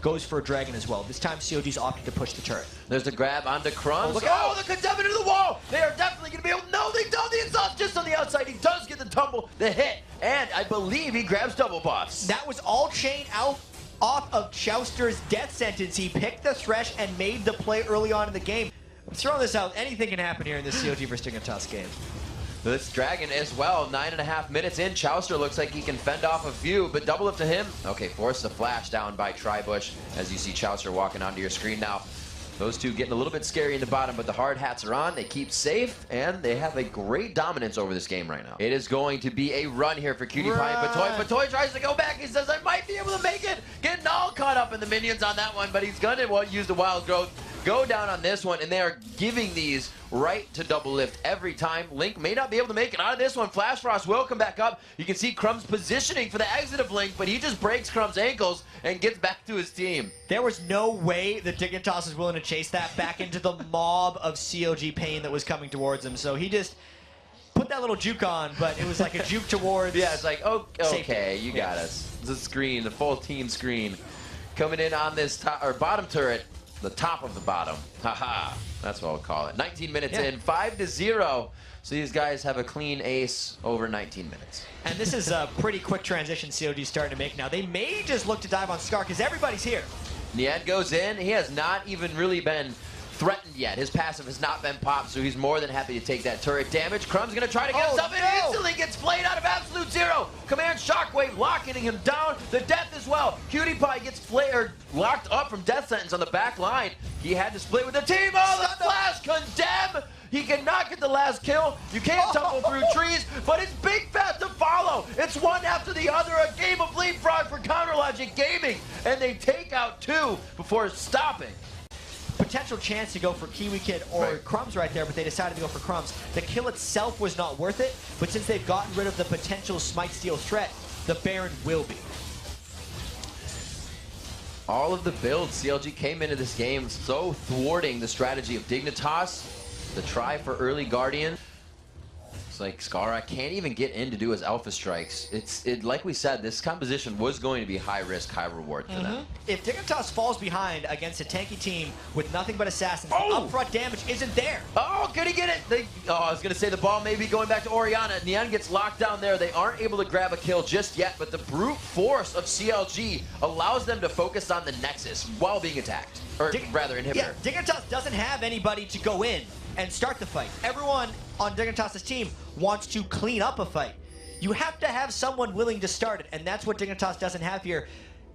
goes for a Dragon as well. This time COG's opted to push the turret. There's a grab onto Crumbs. Oh, look oh out. the condemn into the wall. They are definitely going to be able. No, they don't. The exhaust just on the outside. He does get the tumble, the hit, and I believe he grabs double buffs. That was all chain out off of Chouster's death sentence. He picked the Thresh and made the play early on in the game. I'm throwing this out. Anything can happen here in this COG versus Dignitas game. This Dragon as well, 9.5 minutes in. Chouster looks like he can fend off a few, but double up to him. Okay, force the flash down by Tribush as you see Chouster walking onto your screen now. Those two getting a little bit scary in the bottom, but the hard hats are on. They keep safe, and they have a great dominance over this game right now. It is going to be a run here for Cutie Pie and Patoy. Patoy tries to go back. He says, I might be able to make it. Getting all caught up in the minions on that one, but he's going to use the wild growth. Go down on this one, and they are giving these right to double lift every time. Link may not be able to make it out of this one. Flash Frost will come back up. You can see Crumbs positioning for the exit of Link, but he just breaks Crumbs' ankles and gets back to his team. There was no way that Dignitas was willing to chase that back into the mob of COG pain that was coming towards him. So he just put that little juke on, but it was like a juke towards. Yeah, it's like, oh, okay, safety. you got us. The screen, the full team screen. Coming in on this top or bottom turret. The top of the bottom. Haha. That's what we'll call it. 19 minutes in, 5-0. So these guys have a clean ace over 19 minutes. And this is a pretty quick transition COG's starting to make now. They may just look to dive on Scar because everybody's here. Nian goes in. He has not even really been threatened yet. His passive has not been popped, so he's more than happy to take that turret damage. Crumb's going to try to get himself in. Instantly gets flayed out of absolute zero. Command Shockwave locking him down. The death as well. Cutie Pie gets flared, locked up from death sentence on the back line. He had to split with the team. Oh, the flash condemn. He cannot get the last kill. You can't tumble through trees, but it's big fast to follow. It's one after the other. A game of leapfrog for Counterlogic Gaming, and they take out two before stopping. Potential chance to go for Kiwi Kid or Crumbs right there, but they decided to go for Crumbs. The kill itself was not worth it, but since they've gotten rid of the potential Smite Steal threat, the Baron will be. All of the builds, CLG came into this game so thwarting the strategy of Dignitas. The try for early Guardian. It's like Skara can't even get in to do his Alpha Strikes. Like we said, this composition was going to be high risk, high reward for them. If Dignitas falls behind against a tanky team with nothing but assassins, the upfront damage isn't there. Oh, could he get it? I was going to say the ball may be going back to Orianna. Nian gets locked down there. They aren't able to grab a kill just yet, but the brute force of CLG allows them to focus on the Nexus while being attacked. Or rather, inhibitor. Yeah, Dignitas doesn't have anybody to go in and start the fight. Everyone on Dignitas' team wants to clean up a fight. You have to have someone willing to start it, and that's what Dignitas doesn't have here.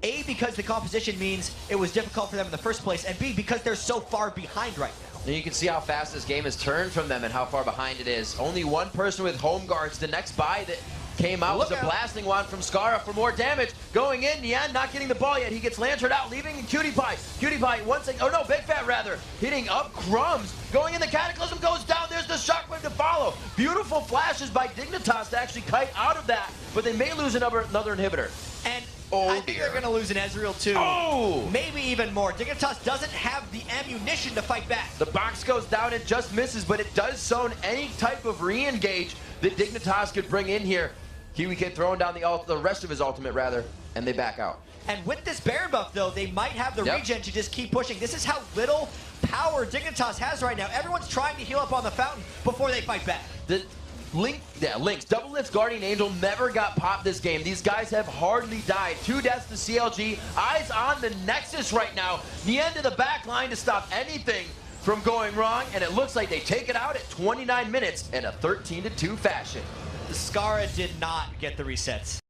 A, because the composition means it was difficult for them in the first place, and B, because they're so far behind right now. And you can see how fast this game has turned from them and how far behind it is. Only one person with home guards. The next buy that came out was a blasting wand from Skara for more damage. Going in, Nian not getting the ball yet. He gets lanterned out, leaving Cutie Pie. Cutie Pie once again, oh no, Big Fat rather, hitting up Crumbs. Going in, the Cataclysm goes down. There's the Shockwave to follow. Beautiful flashes by Dignitas to actually kite out of that, but they may lose another inhibitor. And I think they're going to lose an Ezreal too. Oh! Maybe even more. Dignitas doesn't have the ammunition to fight back. The box goes down, it just misses, but it does zone any type of re-engage that Dignitas could bring in here. Kiwi Kid throwing down the rest of his ultimate, rather, and they back out. And with this Baron buff, though, they might have the regen to just keep pushing. This is how little power Dignitas has right now. Everyone's trying to heal up on the fountain before they fight back. Link's double lift Guardian Angel never got popped this game. These guys have hardly died. 2 deaths to CLG. Eyes on the Nexus right now. The end of the back line to stop anything from going wrong, and it looks like they take it out at 29 minutes in a 13-2 fashion. The Skara did not get the resets.